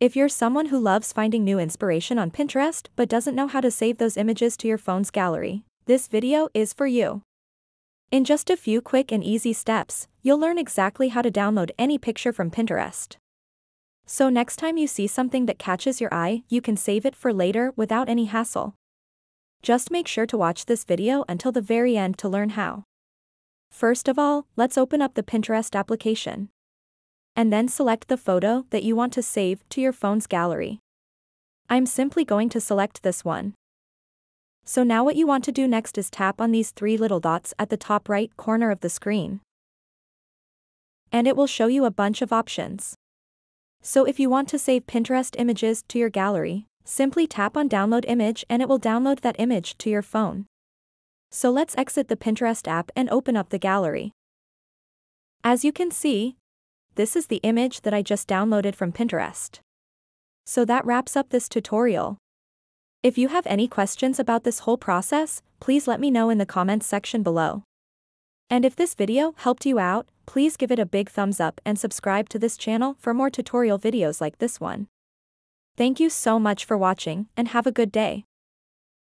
If you're someone who loves finding new inspiration on Pinterest but doesn't know how to save those images to your phone's gallery, this video is for you. In just a few quick and easy steps, you'll learn exactly how to download any picture from Pinterest. So next time you see something that catches your eye, you can save it for later without any hassle. Just make sure to watch this video until the very end to learn how. First of all, let's open up the Pinterest application. And then select the photo that you want to save to your phone's gallery. I'm simply going to select this one. So now what you want to do next is tap on these three little dots at the top right corner of the screen. And it will show you a bunch of options. So if you want to save Pinterest images to your gallery, simply tap on Download Image and it will download that image to your phone. So let's exit the Pinterest app and open up the gallery. As you can see, this is the image that I just downloaded from Pinterest. So that wraps up this tutorial. If you have any questions about this whole process, please let me know in the comments section below. And if this video helped you out, please give it a big thumbs up and subscribe to this channel for more tutorial videos like this one. Thank you so much for watching and have a good day.